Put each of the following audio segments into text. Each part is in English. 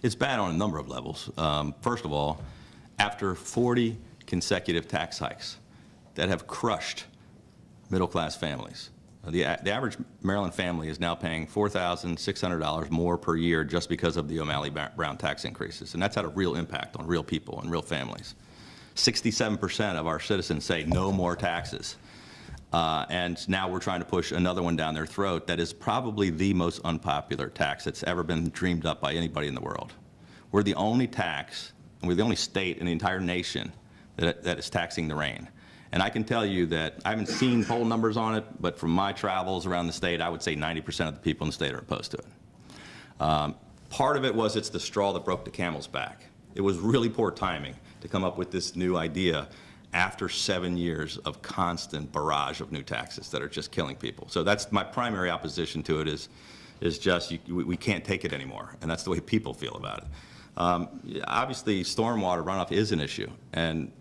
It's bad on a number of levels. First of all, after 40 consecutive tax hikes that have crushed middle-class families, the average Maryland family is now paying $4,600 more per year just because of the O'Malley-Brown tax increases, and that's had a real impact on real people and real families. 67% of our citizens say no more taxes. And now we're trying to push another one down their throat that is probably the most unpopular tax that's ever been dreamed up by anybody in the world. We're the only tax, and we're the only state in the entire nation that is taxing the rain. And I can tell you that I haven't seen poll numbers on it, but from my travels around the state, I would say 90% of the people in the state are opposed to it. Part of it was it's the straw that broke the camel's back. It was really poor timing to come up with this new idea after 7 years of constant barrage of new taxes that are just killing people. So that's my primary opposition to it is just we can't take it anymore, and that's the way people feel about it. Obviously, stormwater runoff is an issue, and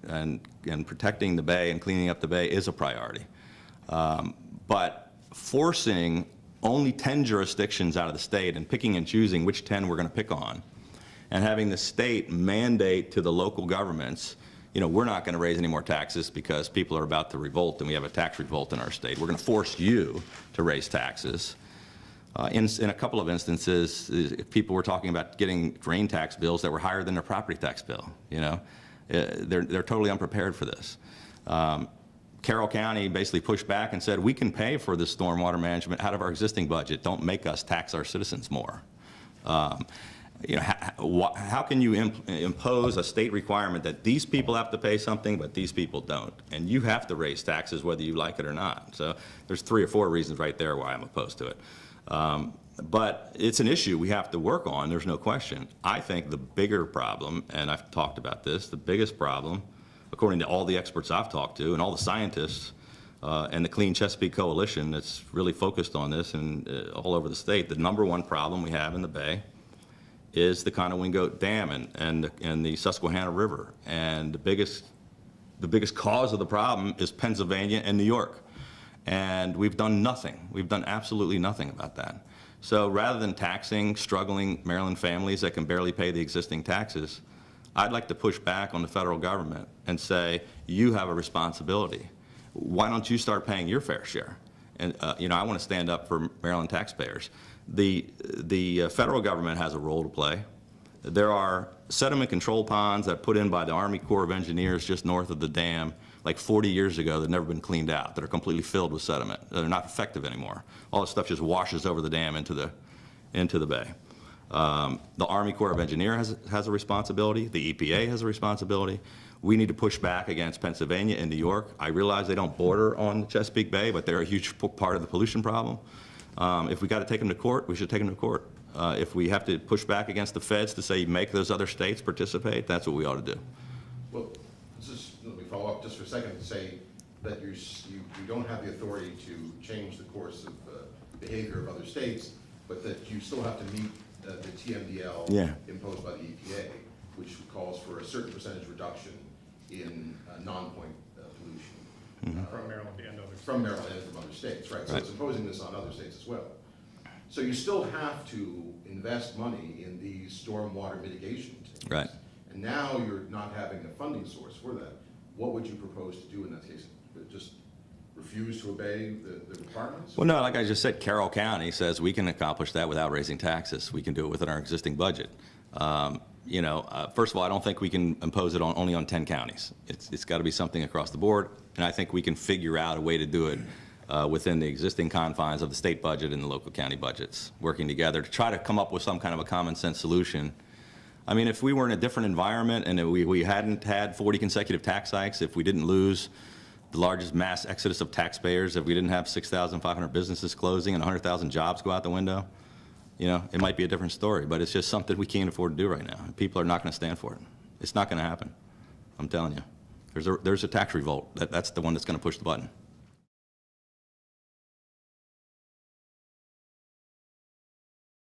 protecting the bay and cleaning up the bay is a priority. But forcing only 10 jurisdictions out of the state and picking and choosing which 10 we're going to pick on, and having the state mandate to the local governments, you know, we're not going to raise any more taxes because people are about to revolt and we have a tax revolt in our state. We're going to force you to raise taxes. In a couple of instances, people were talking about getting drain tax bills that were higher than their property tax bill. You know, they're totally unprepared for this. Carroll County basically pushed back and said, we can pay for this stormwater management out of our existing budget. Don't make us tax our citizens more. You know, how can you impose a state requirement that these people have to pay something, but these people don't? And you have to raise taxes whether you like it or not. So there's 3 or 4 reasons right there why I'm opposed to it. But it's an issue we have to work on, there's no question. I think the bigger problem, and I've talked about this, the biggest problem, according to all the experts I've talked to and all the scientists and the Clean Chesapeake Coalition that's really focused on this and all over the state, the #1 problem we have in the Bay is the Conowingo Dam and the Susquehanna River. And the biggest cause of the problem is Pennsylvania and New York. And we've done nothing. We've done absolutely nothing about that. So rather than taxing struggling Maryland families that can barely pay the existing taxes, I'd like to push back on the federal government and say, you have a responsibility. Why don't you start paying your fair share? And you know, I want to stand up for Maryland taxpayers. The federal government has a role to play. There are sediment control ponds that are put in by the Army Corps of Engineers just north of the dam like 40 years ago that have never been cleaned out, that are completely filled with sediment. They're not effective anymore. All this stuff just washes over the dam into the bay. The Army Corps of Engineers has a responsibility. The EPA has a responsibility. We need to push back against Pennsylvania and New York. I realize they don't border on the Chesapeake Bay, but they're a huge part of the pollution problem. If we got to take them to court, we should take them to court. If we have to push back against the feds to say make those other states participate, that's what we ought to do. Well, let me follow up just for a second and say that you don't have the authority to change the course of behavior of other states, but that you still have to meet the TMDL imposed by the EPA, which calls for a certain percentage reduction in non-point pollution. From Maryland and others. From Maryland and from other states, right. So it's imposing this on other states as well. So you still have to invest money in these stormwater mitigation techniques. Right. And now you're not having a funding source for that. What would you propose to do in that case? Just refuse to obey the requirements? Well, no, like I just said, Carroll County says we can accomplish that without raising taxes. We can do it within our existing budget. You know, first of all, I don't think we can impose it only on 10 counties. It's got to be something across the board, and I think we can figure out a way to do it within the existing confines of the state budget and the local county budgets, working together to try to come up with some kind of a common sense solution. I mean, if we were in a different environment and we hadn't had 40 consecutive tax hikes, if we didn't lose the largest mass exodus of taxpayers, if we didn't have 6,500 businesses closing and 100,000 jobs go out the window, you know, it might be a different story, but it's just something we can't afford to do right now. People are not going to stand for it. It's not going to happen. I'm telling you. There's a tax revolt. That's the one that's going to push the button.